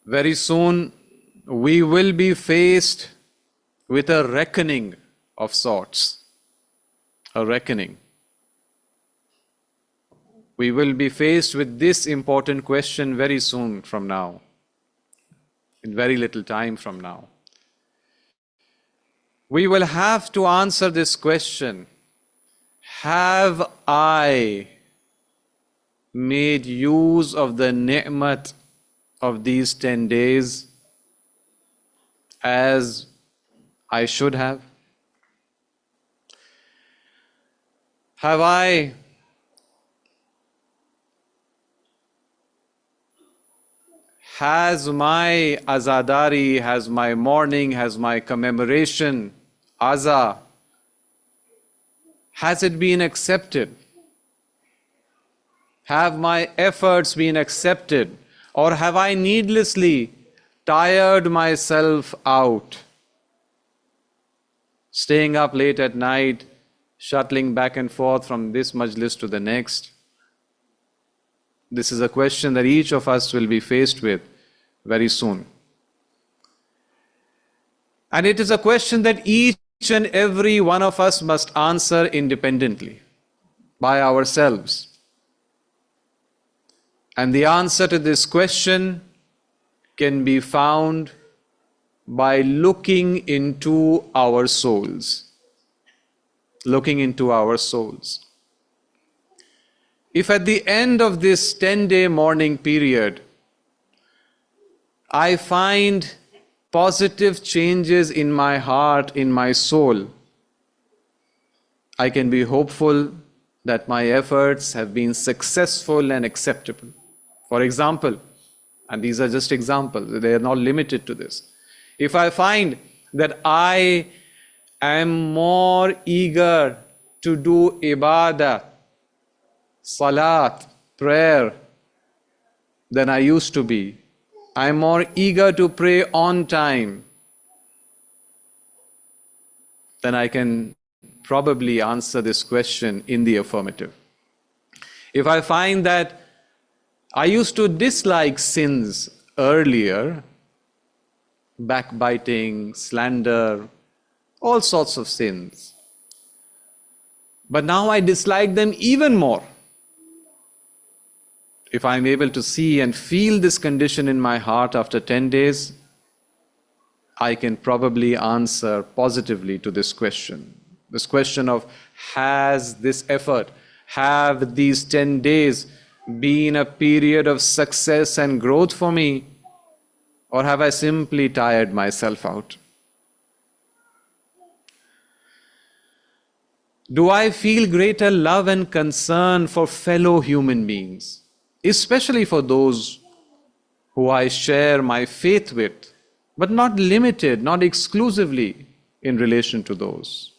Very soon we will be faced with a reckoning of sorts. A reckoning. We will be faced with this important question very soon from now, in very little time from now. We will have to answer this question: have I made use of the ni'mat of these 10 days as I should have? Has my azadari, has my mourning, has my commemoration, aza, has it been accepted? Have my efforts been accepted? Or have I needlessly tired myself out? Staying up late at night, shuttling back and forth from this majlis to the next. This is a question that each of us will be faced with very soon. And it is a question that each and every one of us must answer independently, by ourselves. And the answer to this question can be found by looking into our souls. Looking into our souls. If at the end of this 10-day mourning period, I find positive changes in my heart, in my soul, I can be hopeful that my efforts have been successful and acceptable. For example, and these are just examples, they are not limited to this. If I find that I am more eager to do ibadah, salat, prayer than I used to be, I am more eager to pray on time, then I can probably answer this question in the affirmative. If I find that I used to dislike sins earlier, backbiting, slander, all sorts of sins, but now I dislike them even more. If I'm able to see and feel this condition in my heart after 10 days, I can probably answer positively to this question. This question of, has this effort, have these 10 days been a period of success and growth for me, or have I simply tired myself out? Do I feel greater love and concern for fellow human beings, especially for those who I share my faith with, but not limited, not exclusively in relation to those?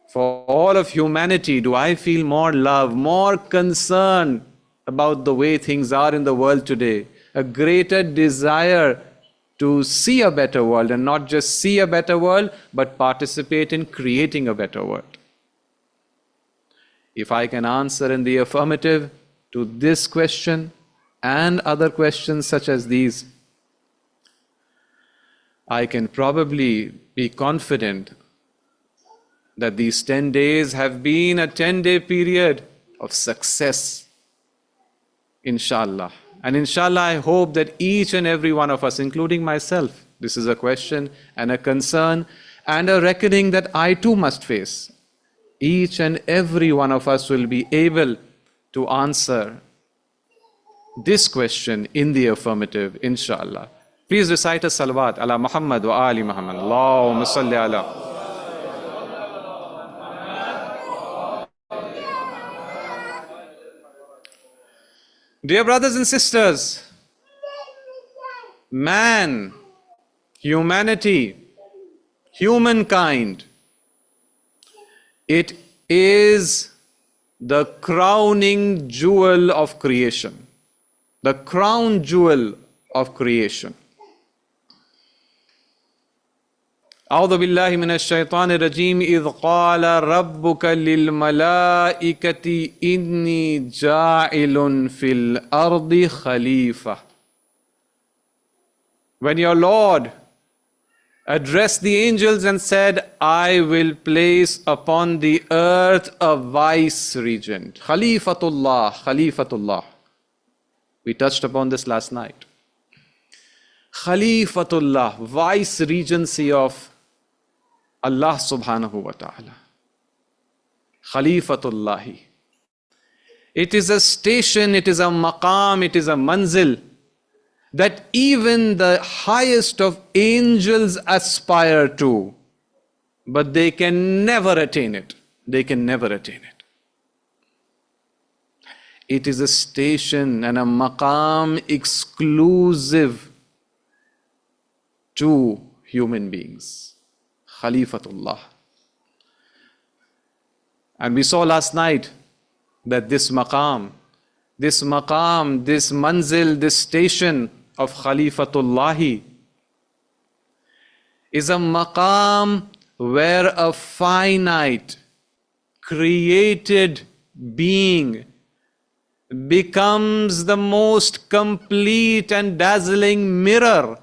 For all of humanity, do I feel more love, more concern about the way things are in the world today, a greater desire to see a better world, and not just see a better world, but participate in creating a better world? If I can answer in the affirmative to this question and other questions such as these, I can probably be confident that these 10 days have been a 10-day period of success, inshallah. And inshallah, I hope that each and every one of us, including myself, this is a question and a concern and a reckoning that I too must face. Each and every one of us will be able to answer this question in the affirmative, inshallah. Please recite a salawat ala Muhammad wa ali Muhammad. Allahumma salli ala. Dear brothers and sisters, man, humanity, humankind, it is the crowning jewel of creation. The crown jewel of creation. أعوذ بالله من الشيطان الرجيم إذ قال ربك للملائكة إني جاعل في الأرض خليفة. When your Lord addressed the angels and said, I will place upon the earth a vice regent. Khalifatullah, Khalifatullah. We touched upon this last night. Khalifatullah, vice regency of Allah subhanahu wa ta'ala. Khalifatullahi. It is a station, it is a maqam, it is a manzil that even the highest of angels aspire to, but they can never attain it. They can never attain it. It is a station and a maqam exclusive to human beings. Khalifatullah. And we saw last night that this maqam, this manzil, this station of Khalifatullahi is a maqam where a finite, created being becomes the most complete and dazzling mirror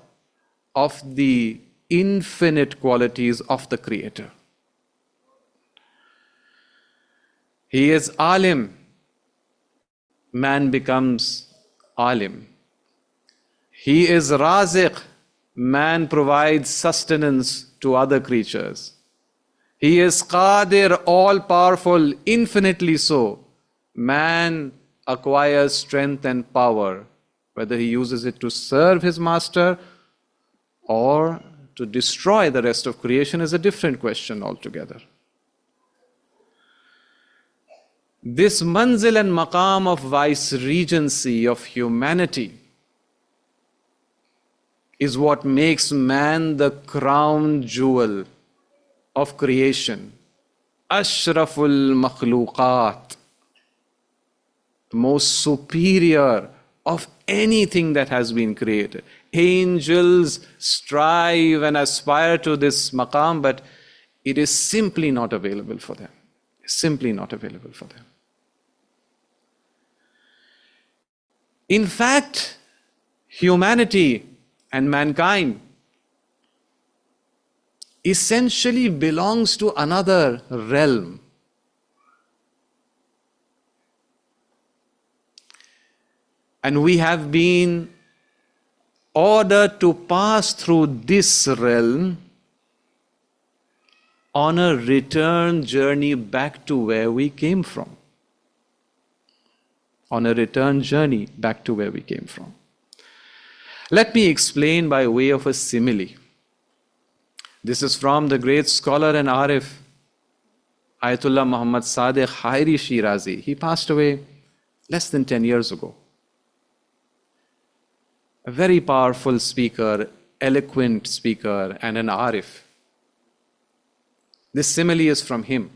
of the infinite qualities of the Creator. He is alim. Man becomes alim. He is raziq. Man provides sustenance to other creatures. He is qadir, all-powerful, infinitely so. Man acquires strength and power, whether he uses it to serve his master or to destroy the rest of creation is a different question altogether. This manzil and maqam of vice regency of humanity is what makes man the crown jewel of creation. Ashraful makhluqat, the most superior of anything that has been created. Angels strive and aspire to this maqam, but it is simply not available for them. Simply not available for them. In fact, humanity and mankind essentially belongs to another realm. And we have been ordered to pass through this realm on a return journey back to where we came from. On a return journey back to where we came from. Let me explain by way of a simile. This is from the great scholar and arif, Ayatollah Muhammad Sadiq Khairi Shirazi. He passed away less than 10 years ago. A very powerful speaker, eloquent speaker, and an arif. This simile is from him.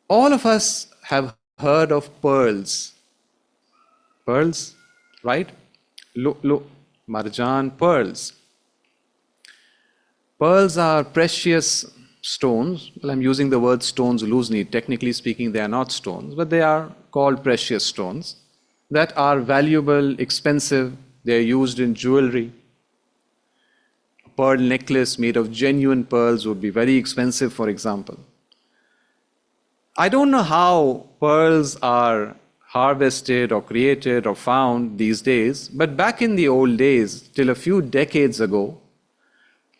All of us have heard of pearls. Pearls, right? Lu'lu', marjan, pearls. Pearls are precious stones. Well, I'm using the word stones loosely. Technically speaking, they are not stones, but they are called precious stones that are valuable, expensive. They are used in jewelry. A pearl necklace made of genuine pearls would be very expensive, for example. I don't know how pearls are harvested or created or found these days, but back in the old days, till a few decades ago,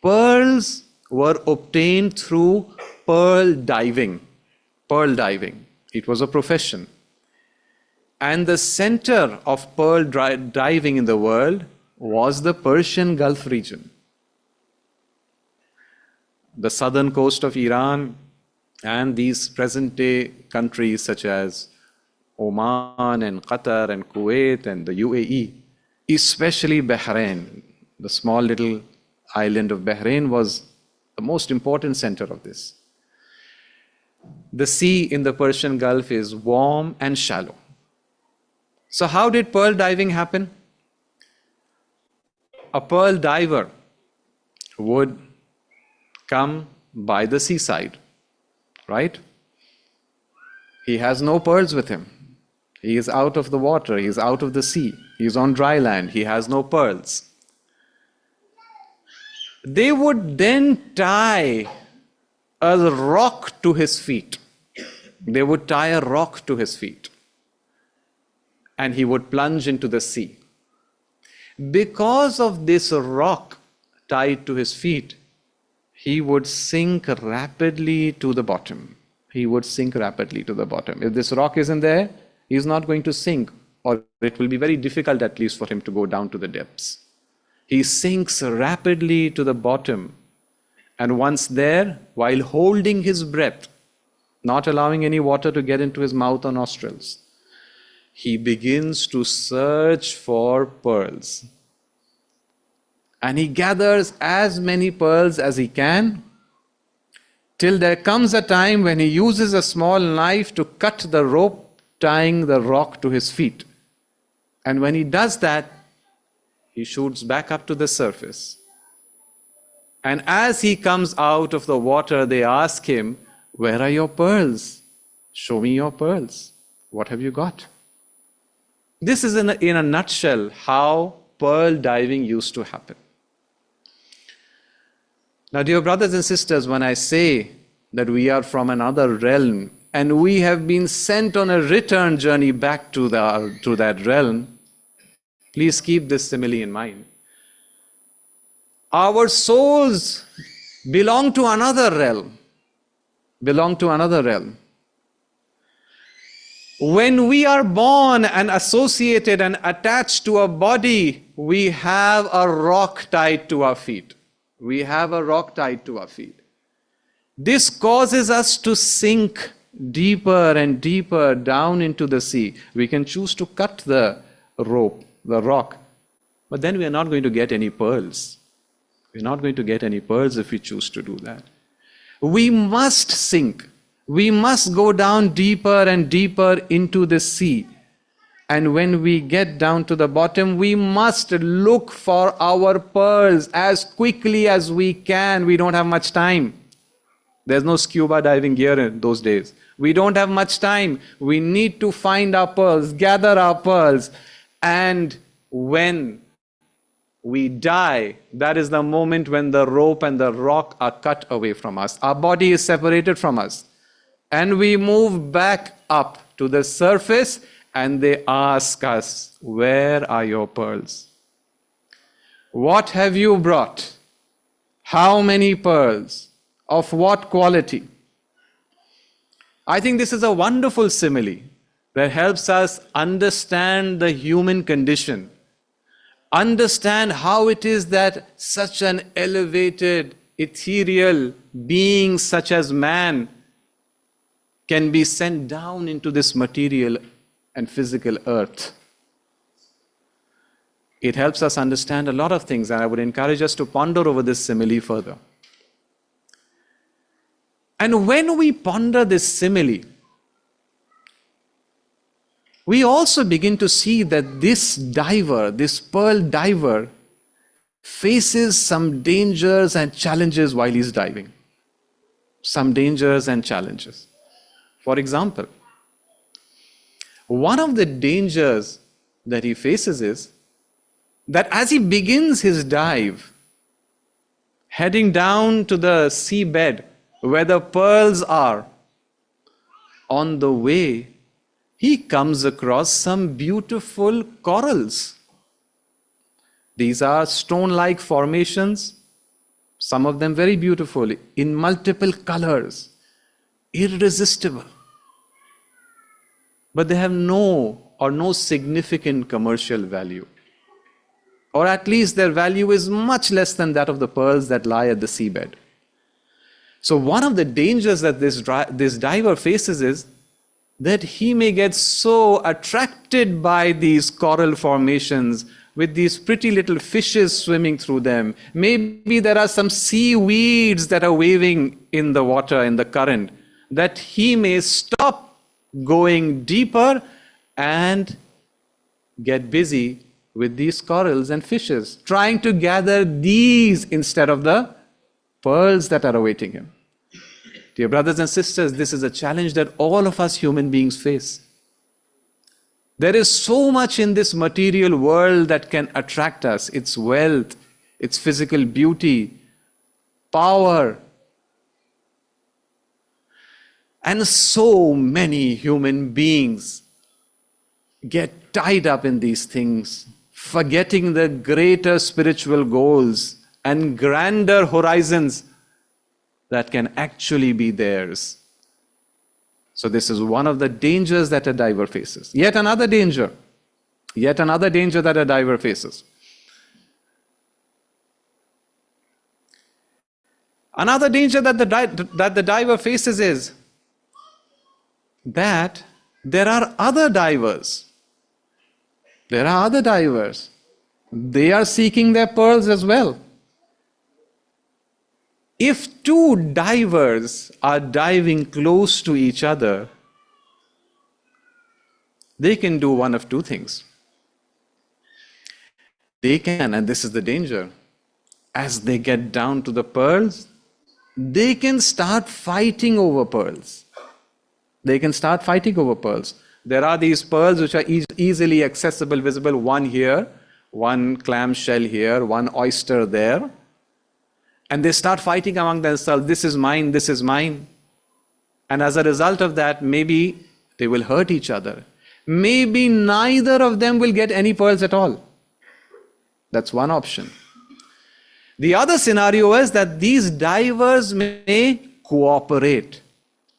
pearls were obtained through pearl diving. Pearl diving. It was a profession. And the center of pearl diving in the world was the Persian Gulf region. The southern coast of Iran and these present-day countries such as Oman and Qatar and Kuwait and the UAE, especially Bahrain, the small little island of Bahrain was the most important center of this. The sea in the Persian Gulf is warm and shallow. So how did pearl diving happen? A pearl diver would come by the seaside, right? He has no pearls with him. He is out of the water, he is out of the sea, he is on dry land, he has no pearls. They would then tie a rock to his feet. They would tie a rock to his feet. And he would plunge into the sea. Because of this rock tied to his feet, he would sink rapidly to the bottom. He would sink rapidly to the bottom. If this rock isn't there, he's not going to sink, or it will be very difficult at least for him to go down to the depths. He sinks rapidly to the bottom, and once there, while holding his breath, not allowing any water to get into his mouth or nostrils, he begins to search for pearls. And he gathers as many pearls as he can, till there comes a time when he uses a small knife to cut the rope tying the rock to his feet. And when he does that, he shoots back up to the surface. And as he comes out of the water, they ask him, "Where are your pearls? Show me your pearls. What have you got?" This is in a nutshell how pearl diving used to happen. Now, dear brothers and sisters, when I say that we are from another realm and we have been sent on a return journey back to that realm, please keep this simile in mind. Our souls belong to another realm. When we are born and associated and attached to a body, we have a rock tied to our feet. This causes us to sink deeper and deeper down into the sea. We can choose to cut the rope, the rock, but then we are not going to get any pearls. We're not going to get any pearls if we choose to do that. We must sink. We must go down deeper and deeper into the sea. And when we get down to the bottom, we must look for our pearls as quickly as we can. We don't have much time. There's no scuba diving gear in those days. We don't have much time. We need to find our pearls, gather our pearls. And when we die, that is the moment when the rope and the rock are cut away from us. Our body is separated from us. And we move back up to the surface, and they ask us, "Where are your pearls? What have you brought? How many pearls? Of what quality?" I think this is a wonderful simile that helps us understand the human condition, understand how it is that such an elevated, ethereal being such as man can be sent down into this material and physical earth. It helps us understand a lot of things, and I would encourage us to ponder over this simile further. And when we ponder this simile, we also begin to see that this diver, this pearl diver, faces some dangers and challenges while he's diving. Some dangers and challenges. For example, one of the dangers that he faces is that as he begins his dive, heading down to the seabed where the pearls are, on the way, he comes across some beautiful corals. These are stone-like formations, some of them very beautiful, in multiple colors, irresistible. But they have no significant commercial value. Or at least their value is much less than that of the pearls that lie at the seabed. So one of the dangers that this diver faces is that he may get so attracted by these coral formations with these pretty little fishes swimming through them. Maybe there are some seaweeds that are waving in the water, in the current, that he may stop going deeper and get busy with these corals and fishes, trying to gather these instead of the pearls that are awaiting him. Dear brothers and sisters, this is a challenge that all of us human beings face. There is so much in this material world that can attract us. Its wealth, its physical beauty, power. And so many human beings get tied up in these things, forgetting the greater spiritual goals and grander horizons that can actually be theirs. So this is one of the dangers that a diver faces. Yet another danger that a diver faces. Another danger that the diver faces is that there are other divers. There are other divers. They are seeking their pearls as well. If two divers are diving close to each other, they can do one of two things. They can, and this is the danger, as they get down to the pearls, they can start fighting over pearls. They can start fighting over pearls. There are these pearls which are easily accessible, visible, one here, one clamshell here, one oyster there. And they start fighting among themselves, this is mine, this is mine. And as a result of that, maybe they will hurt each other. Maybe neither of them will get any pearls at all. That's one option. The other scenario is that these divers may cooperate.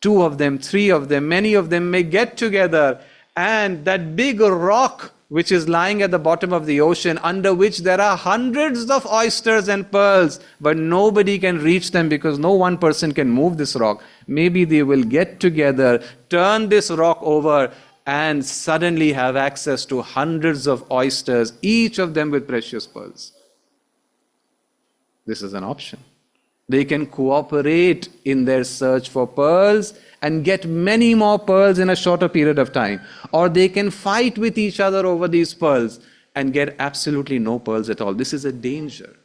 Two of them, three of them, many of them may get together, and that big rock which is lying at the bottom of the ocean, under which there are hundreds of oysters and pearls, but nobody can reach them because no one person can move this rock. Maybe they will get together, turn this rock over, and suddenly have access to hundreds of oysters, each of them with precious pearls. This is an option. They can cooperate in their search for pearls and get many more pearls in a shorter period of time. Or they can fight with each other over these pearls and get absolutely no pearls at all. This is a danger.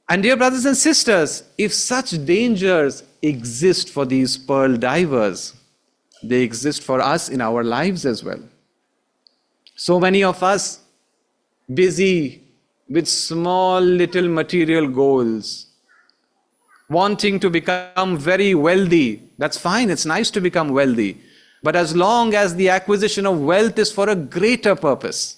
And dear brothers and sisters, if such dangers exist for these pearl divers, they exist for us in our lives as well. So many of us busy with small little material goals, wanting to become very wealthy. That's fine, it's nice to become wealthy. But as long as the acquisition of wealth is for a greater purpose.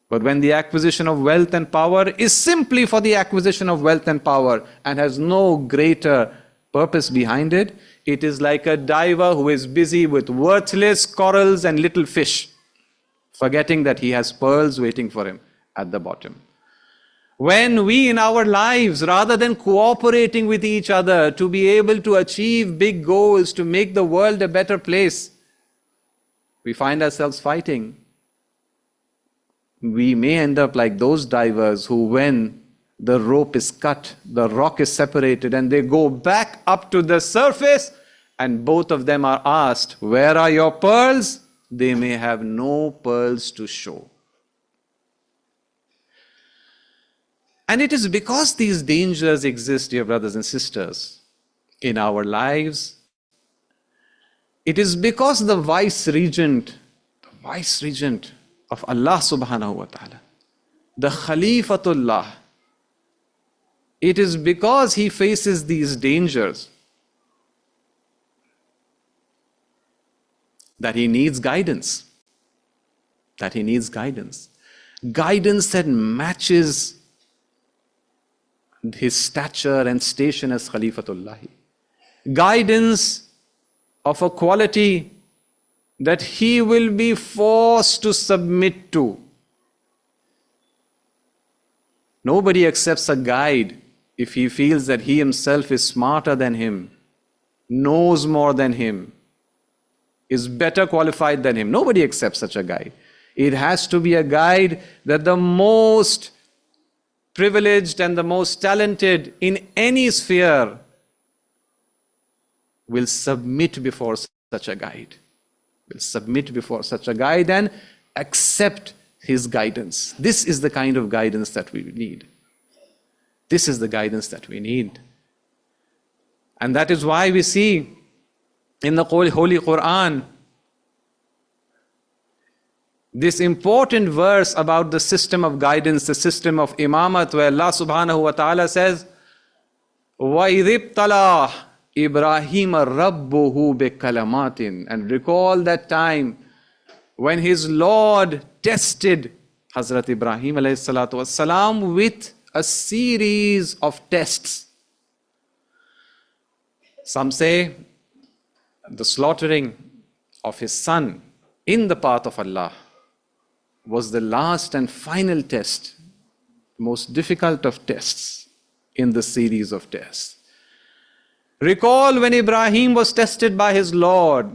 But when the acquisition of wealth and power is simply for the acquisition of wealth and power and has no greater purpose behind it, it is like a diver who is busy with worthless corals and little fish, forgetting that he has pearls waiting for him at the bottom. When we in our lives, rather than cooperating with each other to be able to achieve big goals, to make the world a better place, we find ourselves fighting, we may end up like those divers who, when the rope is cut, the rock is separated, and they go back up to the surface, and both of them are asked, "Where are your pearls?" They may have no pearls to show. And it is because these dangers exist, dear brothers and sisters, in our lives. It is because the vice-regent of Allah subhanahu wa ta'ala, the Khalifatullah, it is because he faces these dangers that he needs guidance. Guidance that matches his stature and station as Khalifatullah. Guidance of a quality that he will be forced to submit to. Nobody accepts a guide if he feels that he himself is smarter than him, knows more than him, is better qualified than him. Nobody accepts such a guide. It has to be a guide that the most privileged and the most talented in any sphere will submit before such a guide. And accept his guidance. This is the kind of guidance that we need. And that is why we see in the Holy Quran This important verse about the system of guidance, the system of imamat, where Allah subhanahu wa ta'ala says, وَإِذِ ابْتَلَى إِبْرَاهِيمَ رَبُّهُ بِكَلَمَاتٍ. And recall that time when his Lord tested Hazrat Ibrahim alayhi salatu wassalam with a series of tests. Some say the slaughtering of his son in the path of Allah was the last and final test, most difficult of tests in the series of tests. Recall when Ibrahim was tested by his Lord,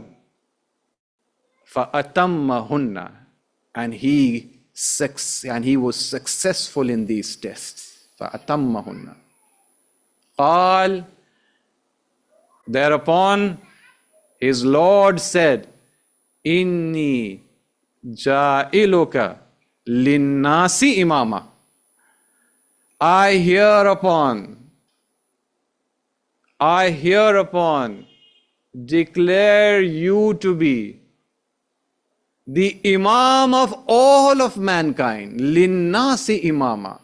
فَأَتَمَّهُنَّ, and he was successful in these tests. فَأَتَمَّهُنَّ. قال, thereupon his Lord said, إِنِّي جَائِلُكَ لِلنَّاسِ إِمَامًا. I hereupon declare you to be the Imam of all of mankind. Linnasi imama.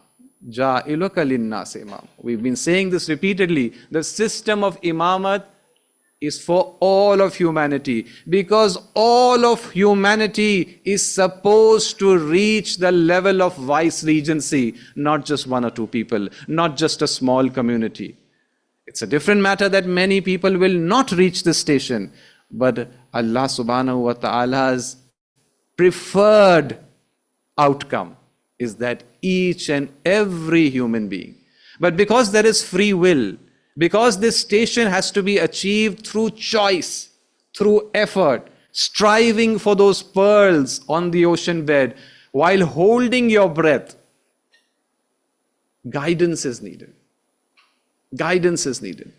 Ja'iluka linnasi imam. We've been saying this repeatedly. The system of imamat is for all of humanity, because all of humanity is supposed to reach the level of vice regency, not just one or two people, not just a small community. It's a different matter that many people will not reach this station, but Allah subhanahu wa ta'ala's preferred outcome is that each and every human being. But because there is free will, because this station has to be achieved through choice, through effort, striving for those pearls on the ocean bed, while holding your breath, guidance is needed. Guidance is needed.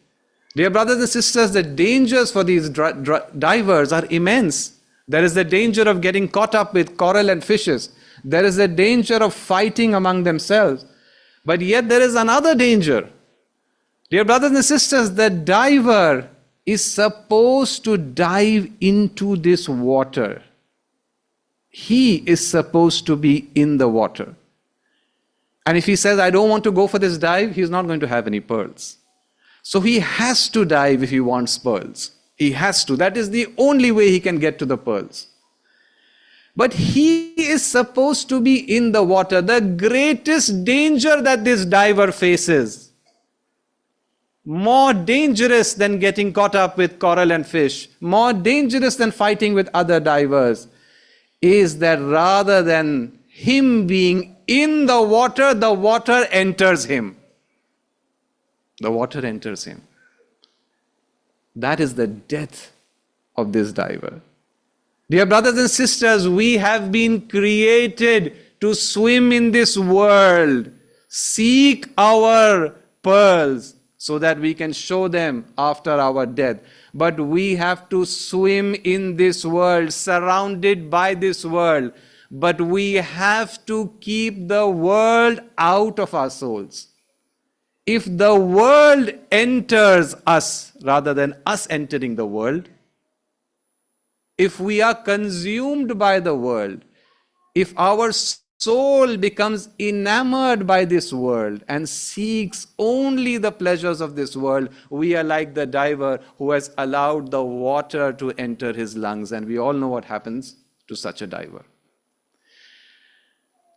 Dear brothers and sisters, the dangers for these divers are immense. There is the danger of getting caught up with coral and fishes. There is the danger of fighting among themselves. But yet there is another danger. Dear brothers and sisters, the diver is supposed to dive into this water. He is supposed to be in the water. And if he says, I don't want to go for this dive, he's not going to have any pearls. So he has to dive if he wants pearls. He has to. That is the only way he can get to the pearls. But he is supposed to be in the water. The greatest danger that this diver faces, more dangerous than getting caught up with coral and fish, more dangerous than fighting with other divers, is that rather than him being in the water enters him. The water enters him. That is the death of this diver. Dear brothers and sisters, we have been created to swim in this world, seek our pearls so that we can show them after our death. But we have to swim in this world, surrounded by this world. But we have to keep the world out of our souls. If the world enters us rather than us entering the world, if we are consumed by the world, if our soul becomes enamored by this world and seeks only the pleasures of this world, we are like the diver who has allowed the water to enter his lungs. And we all know what happens to such a diver.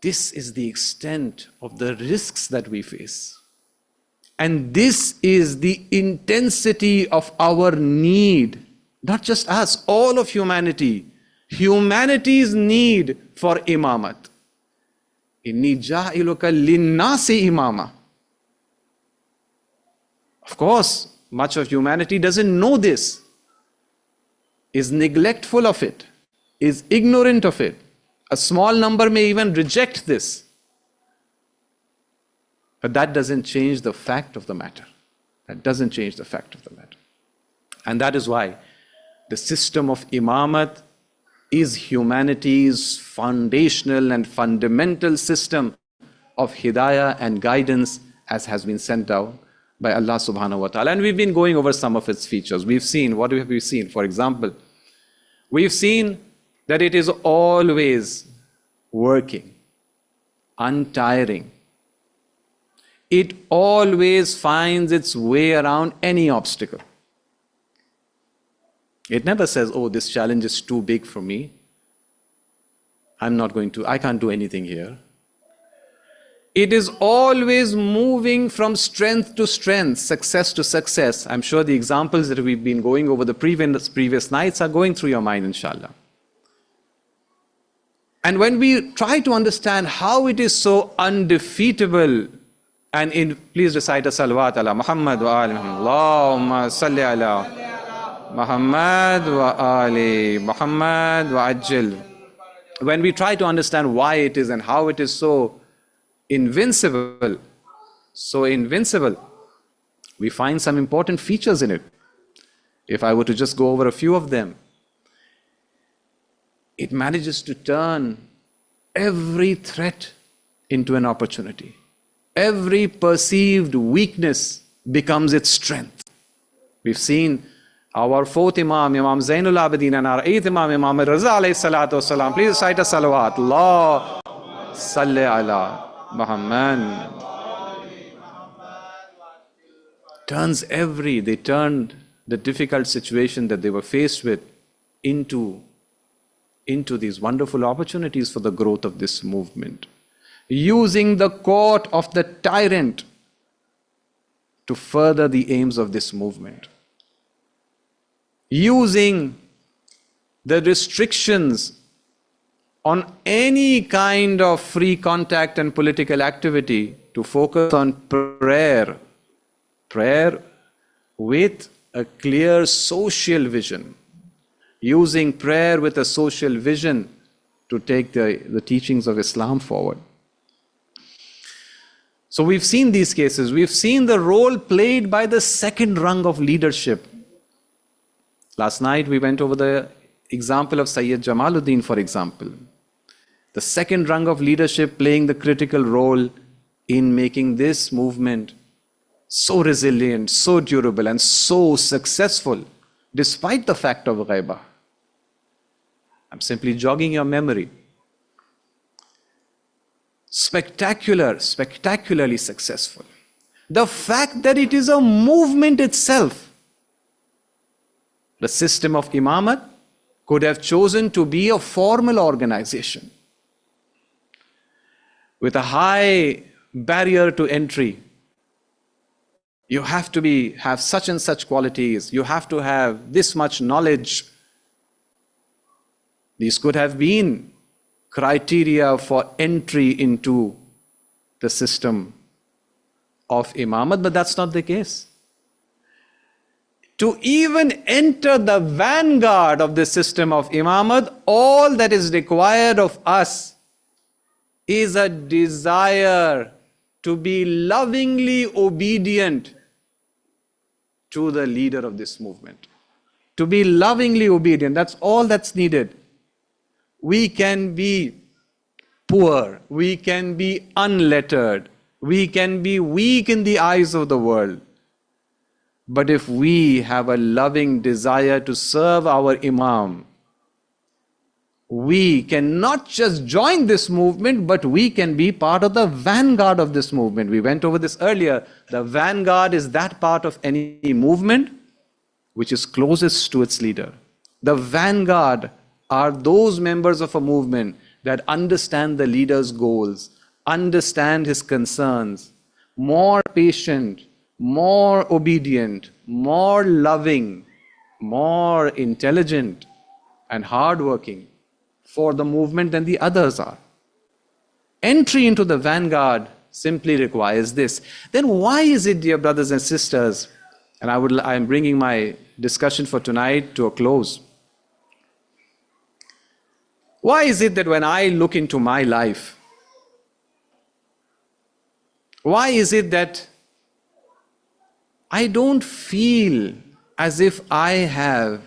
This is the extent of the risks that we face. And this is the intensity of our need, not just us, all of humanity. Humanity's need for imamat. Inni ja'iluka linnasi imama. Of course, much of humanity doesn't know this, is neglectful of it, is ignorant of it. A small number may even reject this. But that doesn't change the fact of the matter. That doesn't change the fact of the matter. And that is why the system of imamat is humanity's foundational and fundamental system of hidayah and guidance, as has been sent down by Allah subhanahu wa ta'ala. And we've been going over some of its features. We've seen, what have we seen? For example, we've seen that it is always working, untiring. It always finds its way around any obstacle. It never says, oh, this challenge is too big for me. I can't do anything here. It is always moving from strength to strength, success to success. I'm sure the examples that we've been going over the previous nights are going through your mind, inshallah. And when we try to understand how it is so undefeatable, please recite a salawat ala Muhammad wa ali Muhammad. Allahumma salli ala Muhammad wa ali Muhammad wa ajil. When we try to understand why it is and how it is so invincible, we find some important features in it. If I were to just go over a few of them, it manages to turn every threat into an opportunity. Every perceived weakness becomes its strength. We've seen our fourth Imam, Imam Zainul Abidin, and our eighth Imam, Imam Raza alayhi salatu wasalam. Please recite a salawat. Allah salli ala Muhammad. They turned the difficult situation that they were faced with into these wonderful opportunities for the growth of this movement. Using the court of the tyrant to further the aims of this movement. Using the restrictions on any kind of free contact and political activity to focus on prayer. Prayer with a clear social vision. Using prayer with a social vision to take the teachings of Islam forward. So we've seen these cases. We've seen the role played by the second rung of leadership. Last night we went over the example of Syed Jamaluddin, for example. The second rung of leadership playing the critical role in making this movement so resilient, so durable, and so successful, despite the fact of ghaibah. I'm simply jogging your memory. Spectacularly successful. The fact that it is a movement itself. The system of Imamat could have chosen to be a formal organization with a high barrier to entry. You have to have such and such qualities. You have to have this much knowledge. These could have been criteria for entry into the system of Imamat, but that's not the case. To even enter the vanguard of the system of Imamat, all that is required of us is a desire to be lovingly obedient to the leader of this movement. To be lovingly obedient, that's all that's needed. We can be poor, we can be unlettered, we can be weak in the eyes of the world. But if we have a loving desire to serve our Imam, we can not just join this movement, but we can be part of the vanguard of this movement. We went over this earlier. The vanguard is that part of any movement which is closest to its leader. The vanguard are those members of a movement that understand the leader's goals, understand his concerns, more patient, more obedient, more loving, more intelligent, and hardworking for the movement than the others are. Entry into the vanguard simply requires this. Then why is it, dear brothers and sisters, and I am bringing my discussion for tonight to a close. Why is it that when I look into my life, why is it that I don't feel as if I have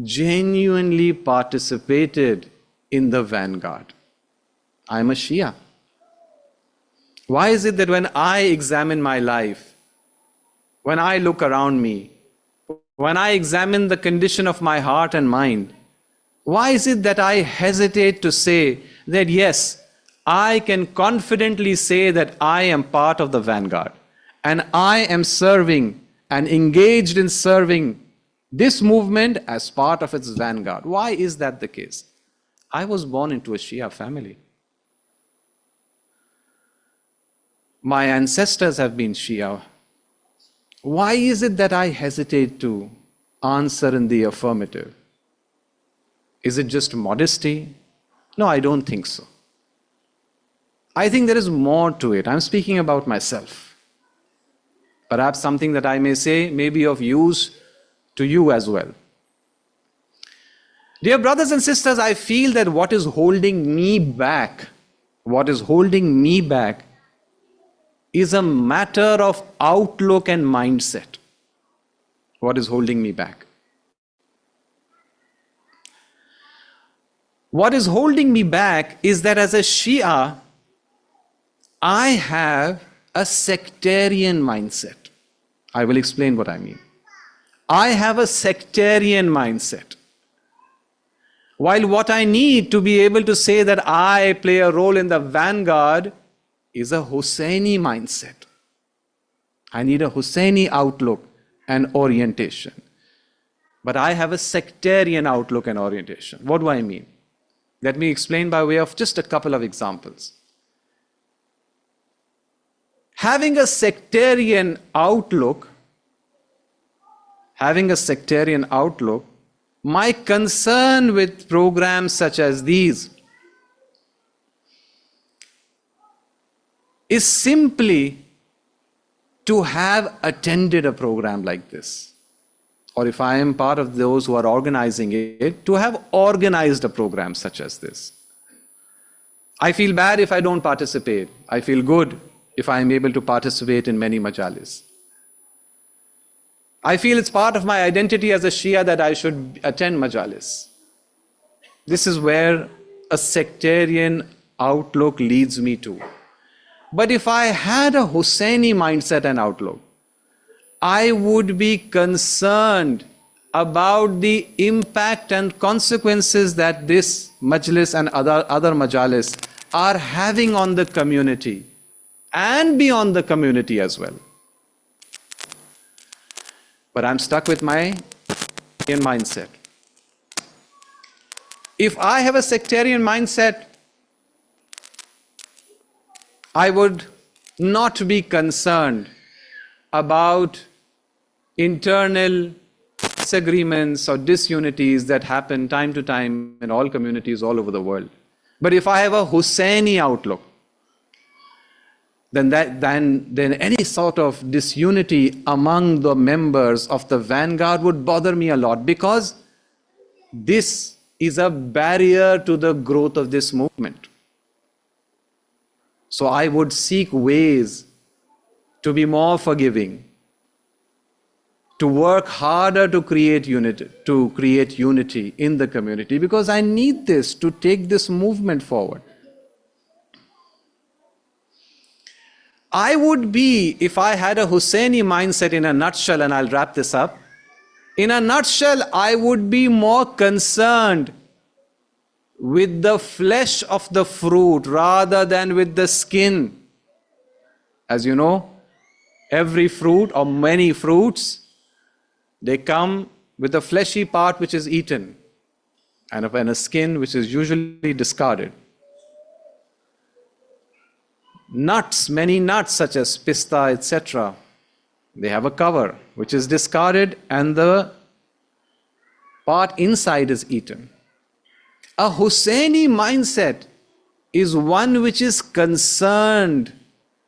genuinely participated in the vanguard? I'm a Shia. Why is it that when I examine my life, when I look around me, when I examine the condition of my heart and mind, Why is it that I hesitate to say that yes, I can confidently say that I am part of the vanguard and I am serving and engaged in serving this movement as part of its vanguard? Why is that the case? I was born into a Shia family. My ancestors have been Shia. Why is it that I hesitate to answer in the affirmative? Is it just modesty? No, I don't think so. I think there is more to it. I'm speaking about myself. Perhaps something that I may say may be of use to you as well. Dear brothers and sisters, I feel that what is holding me back is a matter of outlook and mindset. What is holding me back? What is holding me back is that as a Shia, I have a sectarian mindset. I will explain what I mean. I have a sectarian mindset. While what I need to be able to say that I play a role in the vanguard is a Husseini mindset. I need a Husseini outlook and orientation. But I have a sectarian outlook and orientation. What do I mean? Let me explain by way of just a couple of examples. Having a sectarian outlook, my concern with programs such as these is simply to have attended a program like this. Or if I am part of those who are organizing it, to have organized a program such as this. I feel bad if I don't participate. I feel good if I am able to participate in many majalis. I feel it's part of my identity as a Shia that I should attend majalis. This is where a sectarian outlook leads me to. But if I had a Husseini mindset and outlook, I would be concerned about the impact and consequences that this majlis and other majalis are having on the community and beyond the community as well. But I'm stuck with my mindset. If I have a sectarian mindset, I would not be concerned about internal disagreements or disunities that happen time to time in all communities all over the world. But if I have a Husseini outlook, then any sort of disunity among the members of the vanguard would bother me a lot, because this is a barrier to the growth of this movement. So I would seek ways to be more forgiving, to work harder to create unity in the community, because I need this to take this movement forward. I would be, if I had a Husseini mindset in a nutshell, and I'll wrap this up, in a nutshell, I would be more concerned with the flesh of the fruit rather than with the skin. As you know, every fruit or many fruits, they come with a fleshy part which is eaten and a skin which is usually discarded. Nuts, many nuts such as pista, etc., they have a cover which is discarded and the part inside is eaten. A Husseini mindset is one which is concerned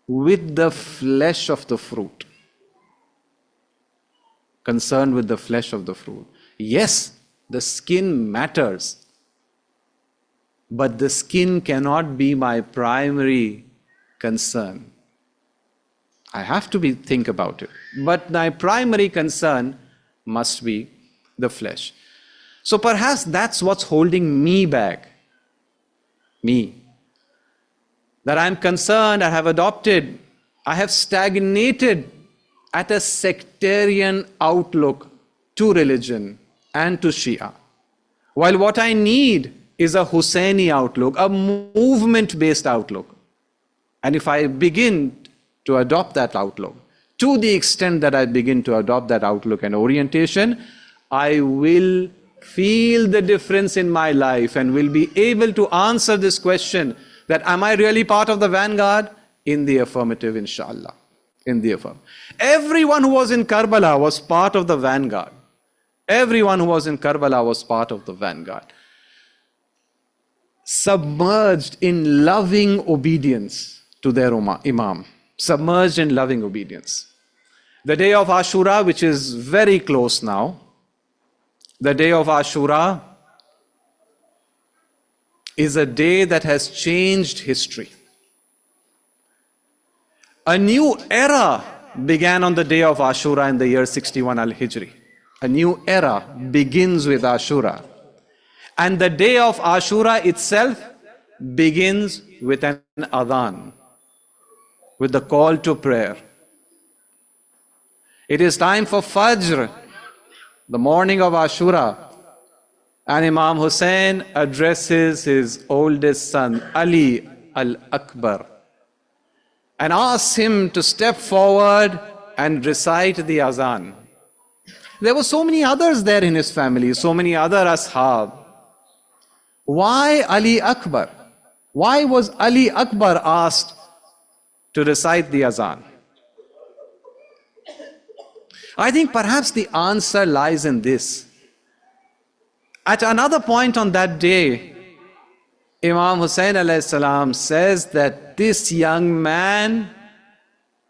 with the flesh of the fruit. Concerned with the flesh of the fruit. Yes, the skin matters, but the skin cannot be my primary concern. I have to think about it, but my primary concern must be the flesh. So perhaps that's what's holding me back. Me. That I'm concerned, I have stagnated at a sectarian outlook to religion and to Shia. While what I need is a Husseini outlook, a movement-based outlook. And if I begin to adopt that outlook, to the extent that I begin to adopt that outlook and orientation, I will feel the difference in my life and will be able to answer this question that am I really part of the vanguard? In the affirmative, inshallah. In the affirmative. Everyone who was in Karbala was part of the vanguard. Everyone who was in Karbala was part of the vanguard. Submerged in loving obedience to their Imam. Submerged in loving obedience. The day of Ashura, which is very close now, the day of Ashura is a day that has changed history. A new era began on the day of Ashura in the year 61 Al-Hijri. A new era begins with Ashura. And the day of Ashura itself begins with an adhan, with the call to prayer. It is time for Fajr, the morning of Ashura. And Imam Hussein addresses his oldest son, Ali al-Akbar, and asks him to step forward and recite the azan. There were so many others there in his family, so many other ashab. Why Ali Akbar? Why was Ali Akbar asked to recite the azan? I think perhaps the answer lies in this. At another point on that day, Imam Hussein alayhi salam says that this young man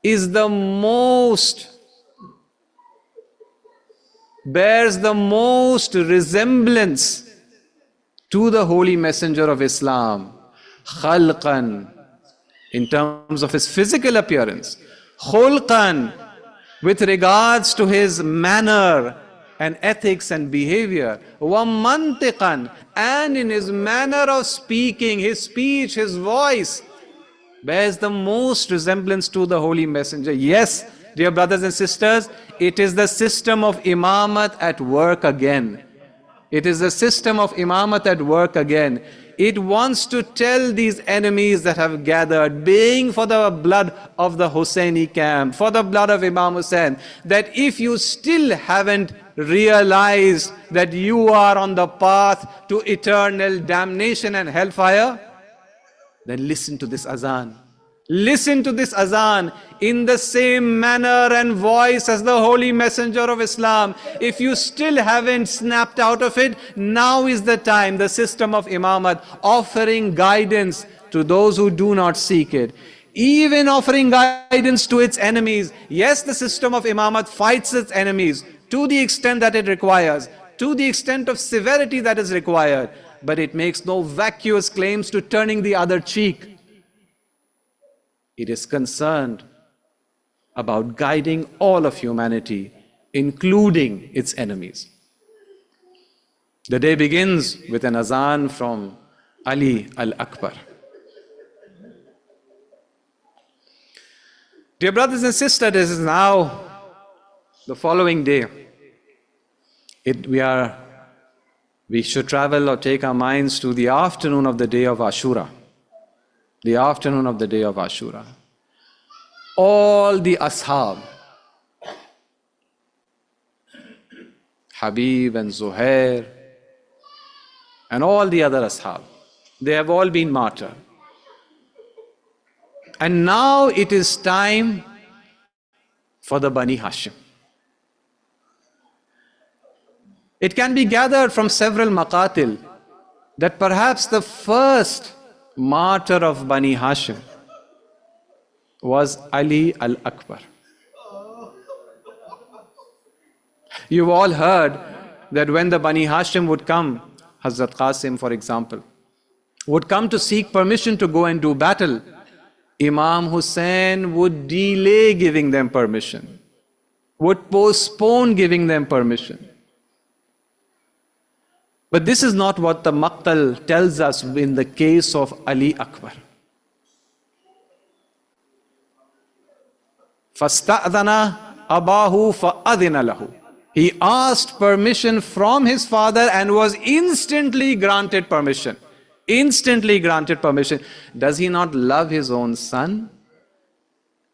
is bears the most resemblance to the Holy Messenger of Islam, khalqan, in terms of his physical appearance, khulqan, with regards to his manner and ethics and behavior, wa mantiqan, and in his manner of speaking, his speech, his voice, bears the most resemblance to the Holy Messenger. Yes, dear brothers and sisters, it is the system of imamat at work again. It is the system of imamat at work again. It wants to tell these enemies that have gathered, being for the blood of the Husseini camp, for the blood of Imam Hussein, that if you still haven't realized that you are on the path to eternal damnation and hellfire, then listen to this azan. Listen to this azan in the same manner and voice as the Holy Messenger of Islam. If you still haven't snapped out of it, now is the time, the system of imamat, offering guidance to those who do not seek it. Even offering guidance to its enemies. Yes, the system of imamat fights its enemies to the extent that it requires, to the extent of severity that is required, but it makes no vacuous claims to turning the other cheek. It is concerned about guiding all of humanity, including its enemies. The day begins with an azan from Ali al-Akbar. Dear brothers and sisters, this is now the following day. We should travel or take our minds to the afternoon of the day of Ashura. The afternoon of the day of Ashura. All the ashab, Habib and Zuhair, and all the other ashab, they have all been martyred. And now it is time for the Bani Hashim. It can be gathered from several maqatil that perhaps the first martyr of Bani Hashim was Ali al-Akbar. You've all heard that when the Bani Hashim would come, Hazrat Qasim, for example, would come to seek permission to go and do battle, Imam Hussein would delay giving them permission, would postpone giving them permission. But this is not what the Maqtal tells us in the case of Ali Akbar. فَاسْتَأْذَنَ أَبَاهُ فَأَذِنَ لَهُ. He asked permission from his father and was instantly granted permission. Instantly granted permission. Does he not love his own son?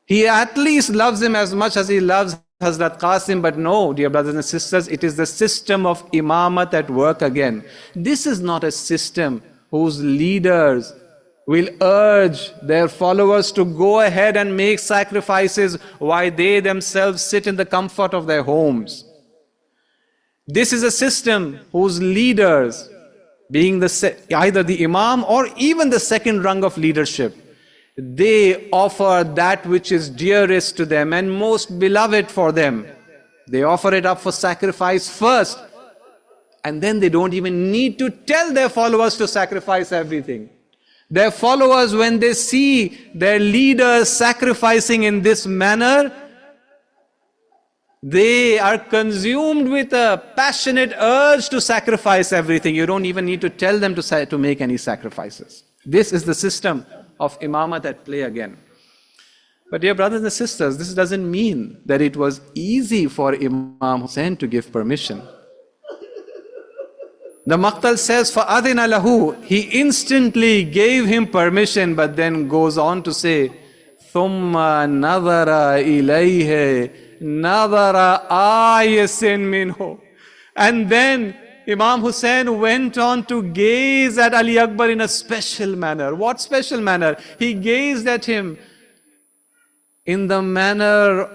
He at least loves him as much as he loves Hazrat Qasim, but no, dear brothers and sisters, it is the system of imamat at work again. This is not a system whose leaders will urge their followers to go ahead and make sacrifices while they themselves sit in the comfort of their homes. This is a system whose leaders, being either the imam or even the second rung of leadership, they offer that which is dearest to them and most beloved for them. They offer it up for sacrifice first, and then they don't even need to tell their followers to sacrifice everything. Their followers, when they see their leaders sacrificing in this manner, they are consumed with a passionate urge to sacrifice everything. You don't even need to tell them to make any sacrifices. This is the system of imamat at play again. But dear brothers and sisters, this doesn't mean that it was easy for Imam Hussain to give permission. The Maqtal says, فَأَذِنَ لَهُ, he instantly gave him permission, but then goes on to say, ثُمَّ نَظَرَ إِلَيْهِ نَظَرَ آيَسٍ مِنْهُ. And then Imam Hussain went on to gaze at Ali Akbar in a special manner. What special manner? He gazed at him in the manner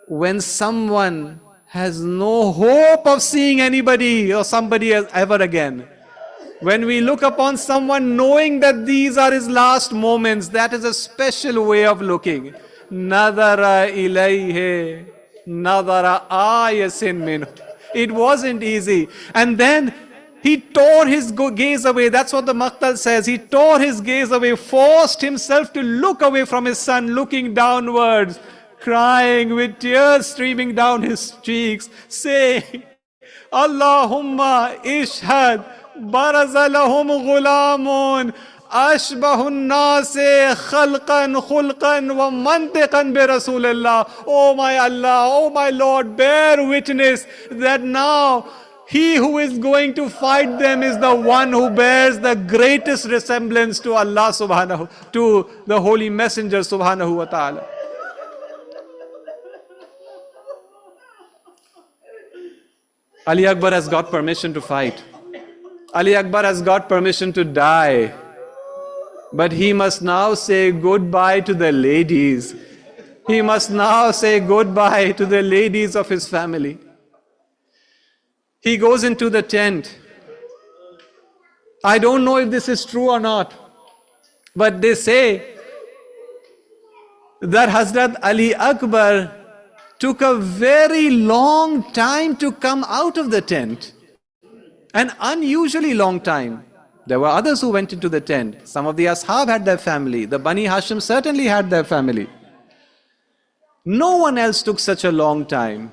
when someone has no hope of seeing anybody or somebody ever again. When we look upon someone knowing that these are his last moments, that is a special way of looking. Nadara ilayhi, nadara ayasin minhu. It wasn't easy. And then he tore his gaze away. That's what the Maqtal says. He tore his gaze away, forced himself to look away from his son, looking downwards, crying with tears streaming down his cheeks, saying, Allahumma ishhad, baraza lahum ghulamun, ashbahun nase khalqan khulqan wa mantiqan bi Rasulillah. Oh my Allah, oh my Lord, bear witness that now he who is going to fight them is the one who bears the greatest resemblance to Allah subhanahu, to the Holy Messenger subhanahu wa ta'ala. Ali Akbar has got permission to fight. Ali Akbar has got permission to die. But he must now say goodbye to the ladies. He must now say goodbye to the ladies of his family. He goes into the tent. I don't know if this is true or not, but they say that Hazrat Ali Akbar took a very long time to come out of the tent. An unusually long time. There were others who went into the tent. Some of the Ashab had their family. The Bani Hashim certainly had their family. No one else took such a long time.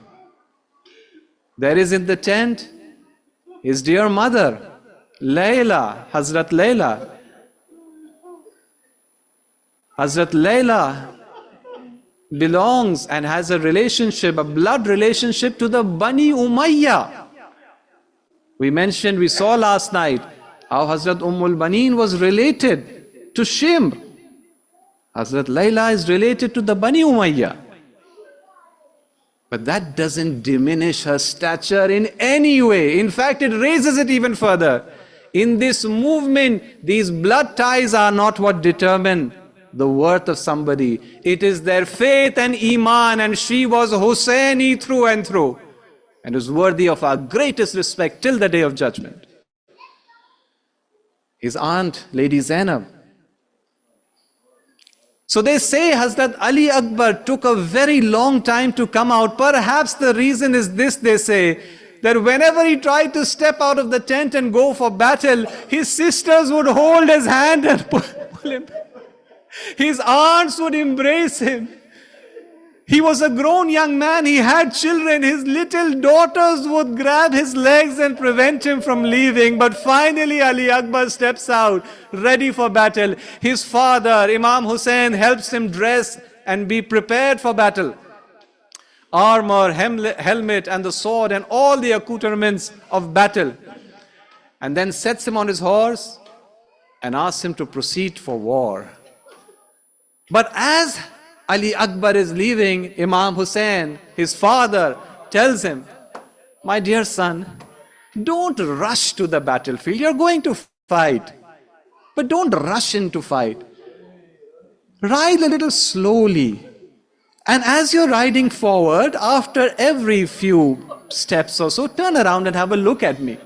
There is in the tent his dear mother, Layla, Hazrat Layla. Hazrat Layla belongs and has a relationship, a blood relationship to the Bani Umayyah. We saw last night how Hazrat Banin was related to Shimr. Hazrat Layla is related to the Bani Umayyah. But that doesn't diminish her stature in any way. In fact, it raises it even further. In this movement, these blood ties are not what determine the worth of somebody. It is their faith and iman, and she was Hussaini through and through, and is worthy of our greatest respect till the day of judgment. His aunt, Lady Zainab. So they say Hazrat Ali Akbar took a very long time to come out. Perhaps the reason is this, they say, that whenever he tried to step out of the tent and go for battle, his sisters would hold his hand and pull him. His aunts would embrace him. He was a grown young man, he had children, his little daughters would grab his legs and prevent him from leaving. But finally Ali Akbar steps out, ready for battle. His father, Imam Hussain, helps him dress and be prepared for battle. armor, helmet, and the sword, and all the accoutrements of battle, and then sets him on his horse and asks him to proceed for war. But as Ali Akbar is leaving, Imam Hussain, his father, tells him, my dear son, don't rush to the battlefield. You're going to fight, but don't rush into fight. Ride a little slowly. And as you're riding forward, after every few steps or so, turn around and have a look at me.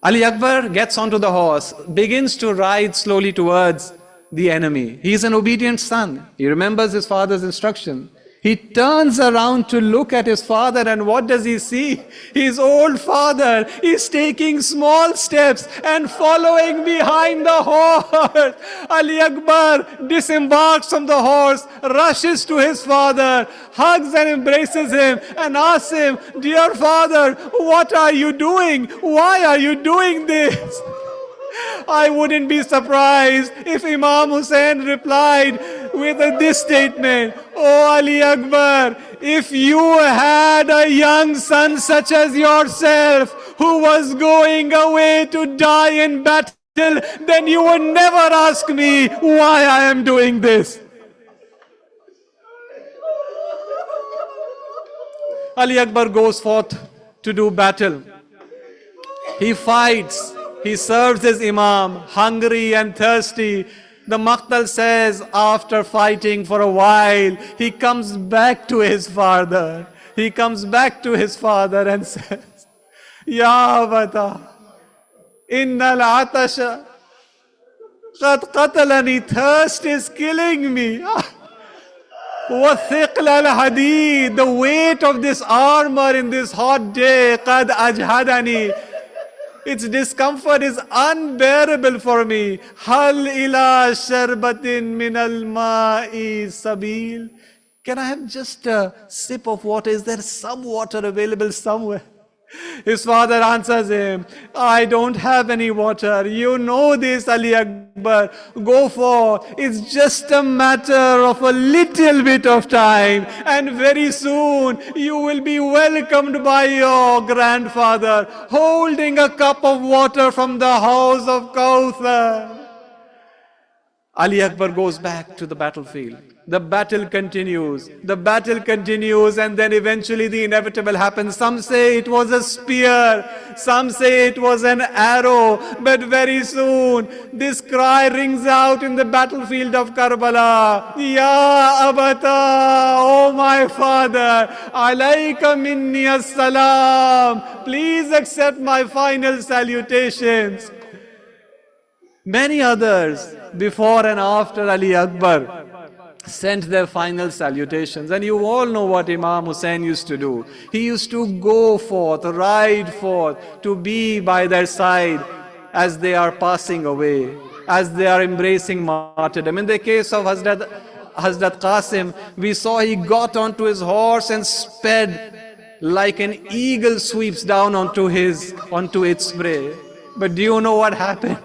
Ali Akbar gets onto the horse, begins to ride slowly towards the enemy. He's an obedient son. He remembers his father's instruction. He turns around to look at his father, and what does he see? His old father is taking small steps and following behind the horse. Ali Akbar disembarks from the horse, rushes to his father, hugs and embraces him, and asks him, dear father, what are you doing? Why are you doing this? I wouldn't be surprised if Imam Hussain replied with this statement, oh Ali Akbar, if you had a young son such as yourself who was going away to die in battle, then you would never ask me why I am doing this. Ali Akbar goes forth to do battle. He fights. He serves his Imam, hungry and thirsty. The Maqtal says, after fighting for a while, he comes back to his father. He comes back to his father and says, Ya Abata, innal atasha qad qatalani, thirst is killing me. Wa thiqla al-hadid, the weight of this armor in this hot day, qad ajhadani, its discomfort is unbearable for me. Hal ila sharbatin min al-ma'i sabil. Can I have just a sip of water? Is there some water available somewhere? His father answers him, I don't have any water. You know this, Ali Akbar. Go for. It's just a matter of a little bit of time. And very soon you will be welcomed by your grandfather, holding a cup of water from the house of Kauthar. Ali Akbar goes back to the battlefield. The battle continues. The battle continues, and then eventually the inevitable happens. Some say it was a spear. Some say it was an arrow. But very soon, this cry rings out in the battlefield of Karbala. Ya Abata, oh my father, alayka minni as-salam. Please accept my final salutations. Many others, before and after Ali Akbar, sent their final salutations. And you all know what Imam Hussain used to do. He used to go forth, ride forth, to be by their side as they are passing away, as they are embracing martyrdom. In the case of Hazrat Qasim, we saw he got onto his horse and sped like an eagle sweeps down onto its prey. But do you know what happened?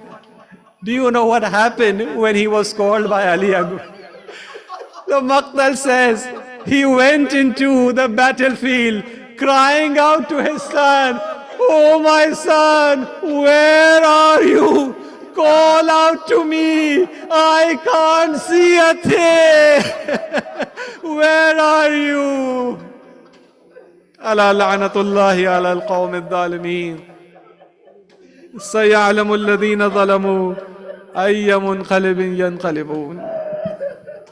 Do you know what happened when he was called by Ali Akbar? The Maqtal says, he went into the battlefield crying out to his son, oh my son, where are you? Call out to me. I can't see a thing. Where are you? Ala la'natullahi ala al-qawm al-dhalimeen. سيعلم الذين ظلموا أي منقلب ينقلبون